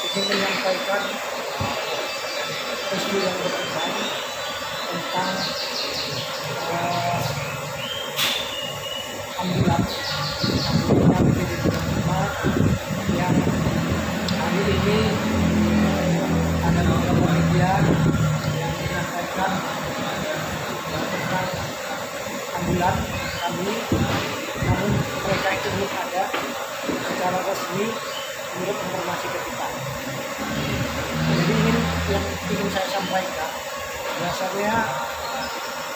ingin menyampaikan isu yang berkembang tentang ambulans yang hari ini ada beberapa media yang menyampaikan tentang ambulans kami, namun mereka itu belum ada secara resmi menurut informasi ke kita. Jadi yang ingin saya sampaikan, biasanya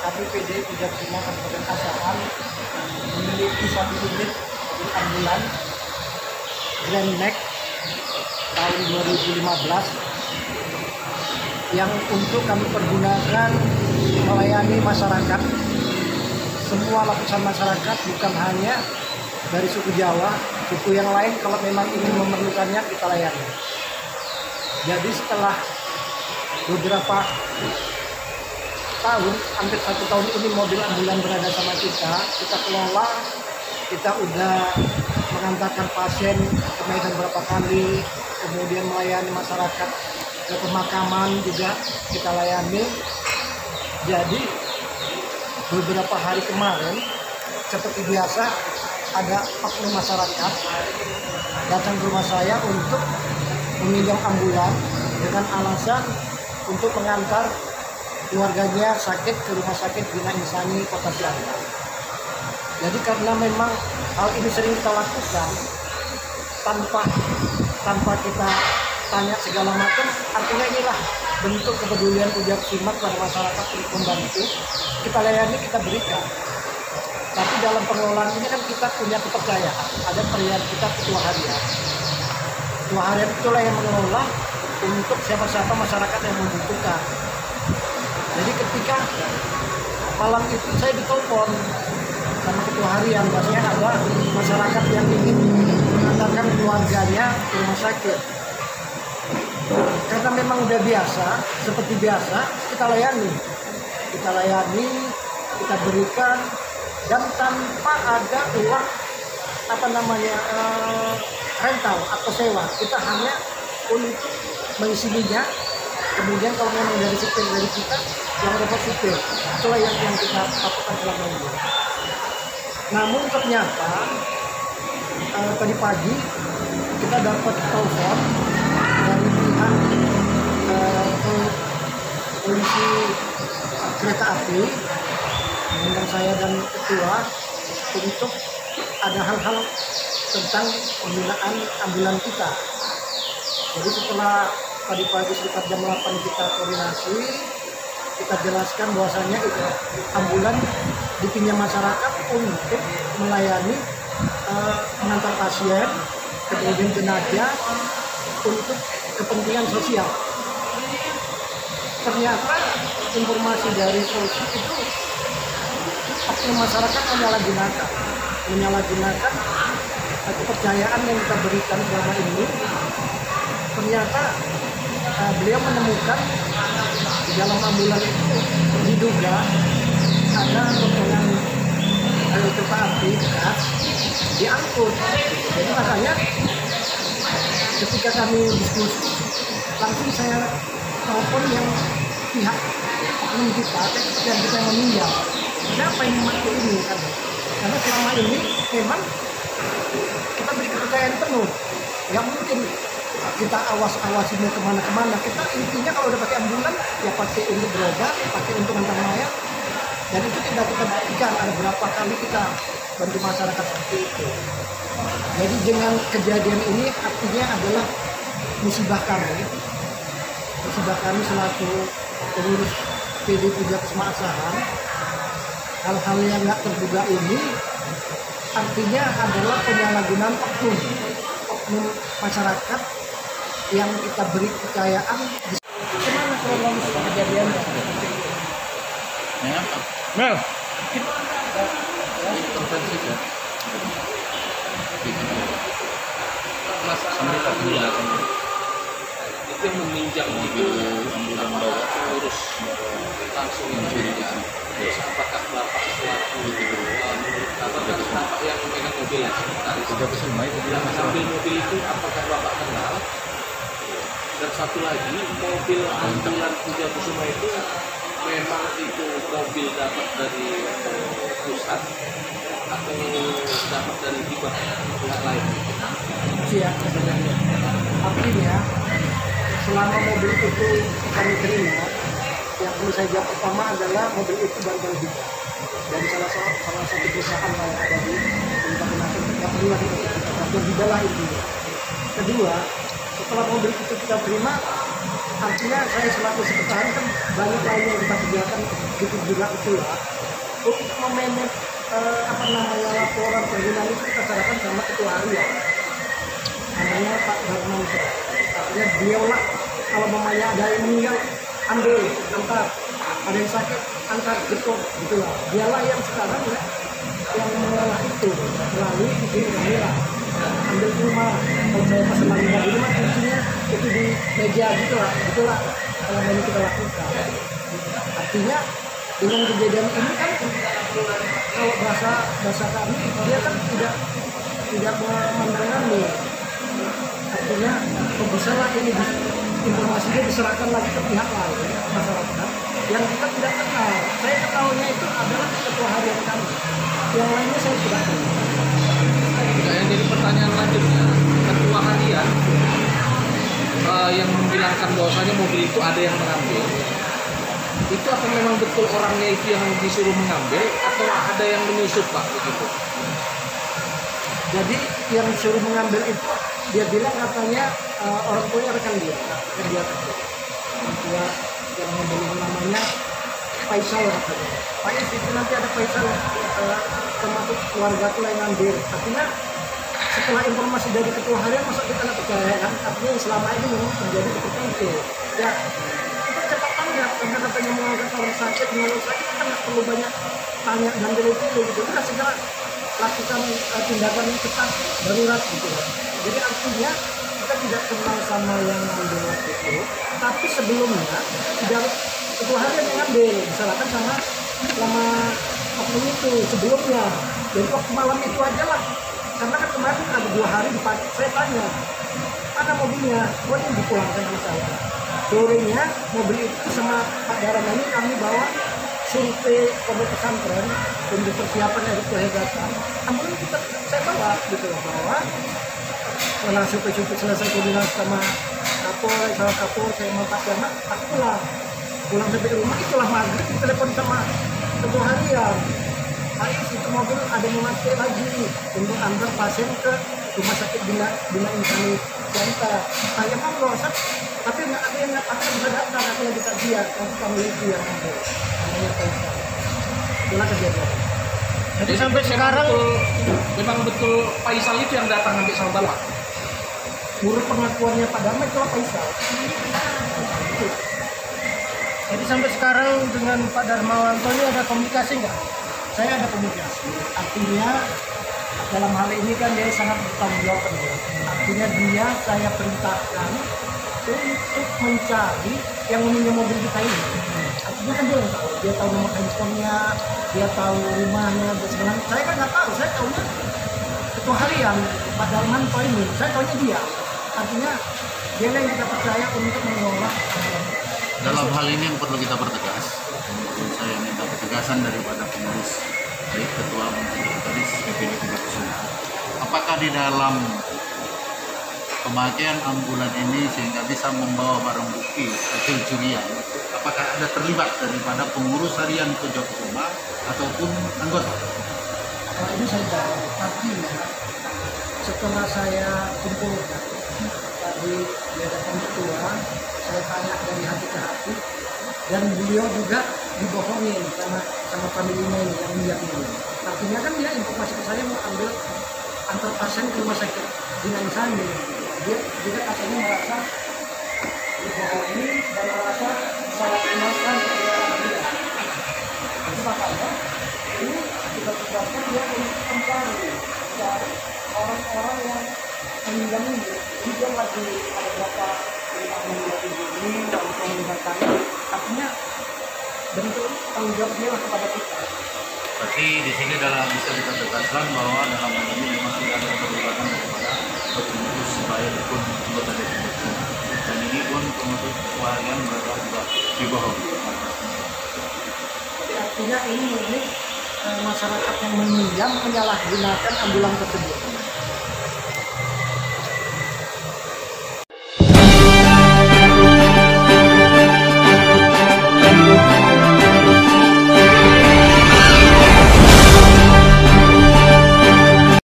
kami PD Pujaksima Kabupaten Asahan memiliki satu unit mobil ambulans Grand Max tahun 2015 yang untuk kami pergunakan melayani masyarakat, semua lapisan masyarakat, bukan hanya dari suku Jawa, suku yang lain kalau memang ingin memerlukannya kita layani. Jadi setelah beberapa tahun, hampir 1 tahun ini mobil ambulan berada sama kita kelola, kita udah mengantarkan pasien ke Medan berapa kali, kemudian melayani masyarakat ke pemakaman juga kita layani. Jadi beberapa hari kemarin seperti biasa ada oknum masyarakat datang ke rumah saya untuk meminjam ambulan dengan alasan untuk mengantar keluarganya sakit ke rumah sakit Bina Insani Kota Siantar. Jadi karena memang hal ini sering kita lakukan tanpa kita tanya segala macam, artinya inilah bentuk kepedulian Pujaksima kepada masyarakat untuk membantu, kita layani, kita berikan. Tapi dalam pengelolaan ini kan kita punya kepercayaan, ada perayaan kita ketua harian. Ketua harian itulah yang mengelola untuk siapa-siapa masyarakat yang membutuhkan. Jadi ketika malam itu saya ditelepon sama ketua harian, bahwasanya ada masyarakat yang ingin mengantarkan keluarganya ke rumah sakit. Karena memang udah biasa, seperti biasa kita layani, kita berikan, dan tanpa ada uang rental atau sewa. Kita hanya untuk mengisi minyak. Kemudian kalau memang dari supir dari kita yang dapat supir, itulah yang kita lakukan selama ini. Namun ternyata tadi pagi kita dapat telepon dari pihak polisi kereta api mengundang saya dan ketua untuk ada hal-hal tentang penggunaan ambulan kita. Jadi setelah tadi pagi sekitar jam 8 kita koordinasi, kita jelaskan bahwasanya itu ambulan dipinjam masyarakat untuk melayani mengantar pasien, kemudian jenazah untuk kepentingan sosial. Ternyata informasi dari polisi itu oknum masyarakat menyalahgunakan kepercayaan yang kita berikan selama ini. Ternyata beliau menemukan di dalam ambulan itu diduga ada potongan kereta api bekas diangkut. Jadi makanya ketika kami diskusi, langsung saya telepon yang pihak oknum kita yang kita meninjau. Siapa yang memakai ini kan? Karena selama ini memang kita beri kepercayaan penuh. Nggak mungkin kita awas-awasinya kemana-kemana. Kita intinya kalau udah pakai ambulan ya pakai untuk berobat, pakai untuk antar mayat. Dan itu tidak kita buktikan ada berapa kali kita bantu masyarakat seperti itu. Jadi dengan kejadian ini artinya adalah musibah kami selaku pengurus PD Pujaksima Asahan. Hal-hal yang nggak terduga ini artinya adalah penyalahgunaan oknum masyarakat yang kita beri kepercayaan. Gimana kronologis kejadiannya? Mel. Itu yang meminjam mobil ambulan bawa urus langsung mencurigakan. Terus apakah bapak selaku apakah bapak yang memegang mobil yang sementara itu sambil mobil itu apakah bapak kenal satu lagi, mobil ambulan Puja Kusuma itu memang itu mobil dapat dari pusat atau dapat dari hibah pihak lain? Iya, sebenarnya. Artinya, selama mobil itu kami terima, yang perlu saya jawab pertama adalah mobil itu barang hibah dari salah satu perusahaan yang ada di Kabupaten yang terima di Kabupaten hibah lah intinya. Kedua, setelah mobil itu kita terima, artinya saya selaku sekretaris kan banyak lain yang kita kerjakan gitu juga itulah untuk memanage laporan perizinan itu kita serahkan sama ketua harian namanya Pak Darman. Artinya beliau lah kalau mamanya ada yang meninggal ambil antar, ada yang sakit antar gitu gitulah, dialah yang sekarang ya yang mengelola itu melalui izin daerah. Ambil ke rumah, kalau saya pas lagi di rumah kuncinya itu di meja gitulah selama ini kita lakukan. Artinya dengan kejadian ini kan kalau bahasa kami dia kan tidak menangani. Artinya kok bisa lah ini informasinya diserahkan lagi ke pihak lain masyarakat yang kita tidak kenal. Saya ketahuinya itu adalah ketua harian kami, yang lainnya saya tidak kenal. Yang jadi pertanyaan lanjutnya, ketua harian yang membilangkan bahwasanya mobil itu ada yang mengambil, itu apa memang betul orangnya itu yang disuruh mengambil atau ada yang menyusup Pak begitu? Jadi yang disuruh mengambil itu dia bilang katanya orang tuanya rekan dia kerja. Orang tua yang membeli namanya Faisal katanya. Pak itu nanti ada Faisal termasuk keluarga tuh yang ngambil. Artinya setelah informasi dari ketua harian masa kita nggak percaya kan? Artinya selama ini memang terjadi seperti itu. Ya kita cepat tanggap karena katanya mengangkat orang sakit kan nggak perlu banyak tanya dan dulu gitu. Kita segera lakukan tindakan cepat darurat gitu. Jadi artinya kita tidak kenal sama yang ngambil waktu itu, tapi sebelumnya tidak ketua harian yang ngambil, disalahkan sama oknum itu sebelumnya. Jadi waktu malam itu aja lah, karena kan kemarin ada 2 hari di pagi, saya tanya, mana mobilnya? Oh ini dipulangkan sama saya. Sorenya mobil itu sama Pak Daran ini kami bawa survei pondok pesantren untuk persiapan dari kehebatan. Namun saya bawa gitu bahwa setelah survei selesai koordinasi sama salah kapol saya mau Pak Jamak, aku pulang sampai rumah itulah maghrib telepon sama ketua harian. Pak itu mobil ada yang mati lagi untuk antar pasien ke rumah sakit Bina Insani Janta. Saya mau proses tapi nggak ada yang bisa datang, aku lagi kajian kami itu yang ambil namanya Faisal. Itulah kejadian. Jadi sampai sekarang memang betul Faisal itu yang datang ambil sama Bapak. Menurut pengakuannya Pak Damai itu Faisal. Jadi sampai sekarang dengan Pak Darmawanto ini ada komunikasi nggak? Saya ada komunikasi. Artinya dalam hal ini kan dia sangat bertanggung jawab. Artinya dia saya perintahkan untuk mencari yang meminjam mobil kita ini. Artinya kan dia tahu nomor handphonenya, dia tahu rumahnya dan segala. Saya kan nggak tahu, saya tahunya ketua harian Pak Darmanto ini. Saya tahunya dia. Artinya dia yang kita percaya untuk mengelola. Dalam hal ini yang perlu kita pertegas, saya minta ketegasan daripada pengurus baik ketua maupun sekretaris DPD Puja Kusuma. Apakah di dalam pemakaian ambulan ini sehingga bisa membawa barang bukti hasil curian, apakah ada terlibat daripada pengurus harian Puja Kusuma ataupun anggota? Ini saya tahu, tapi setelah saya kumpulkan tadi di hadapan ketua, saya tanya dari hati ke hati, dan beliau juga dibohongin sama familinya ini yang lihat ini. Artinya kan dia informasi ke saya mau ambil antar pasien ke rumah sakit Bina Insani. Dia juga katanya merasa dibohongi dan merasa salah kenalkan dia. Itu makanya ini kita tugaskan dia untuk mencari orang-orang yang meninggal ini. Dia lagi ada berapa meninggal ini dan meninggalkannya. Artinya bentuk tanggung jawab dia kepada kita. Berarti di sini bisa kita tegaskan bahwa dalam hal ini memang tidak ada keterlibatan daripada pengurus baik pun anggota DPD. Dan ini pun bukti bohong. Artinya ini masyarakat yang meminjam menyalahgunakan ambulan tersebut.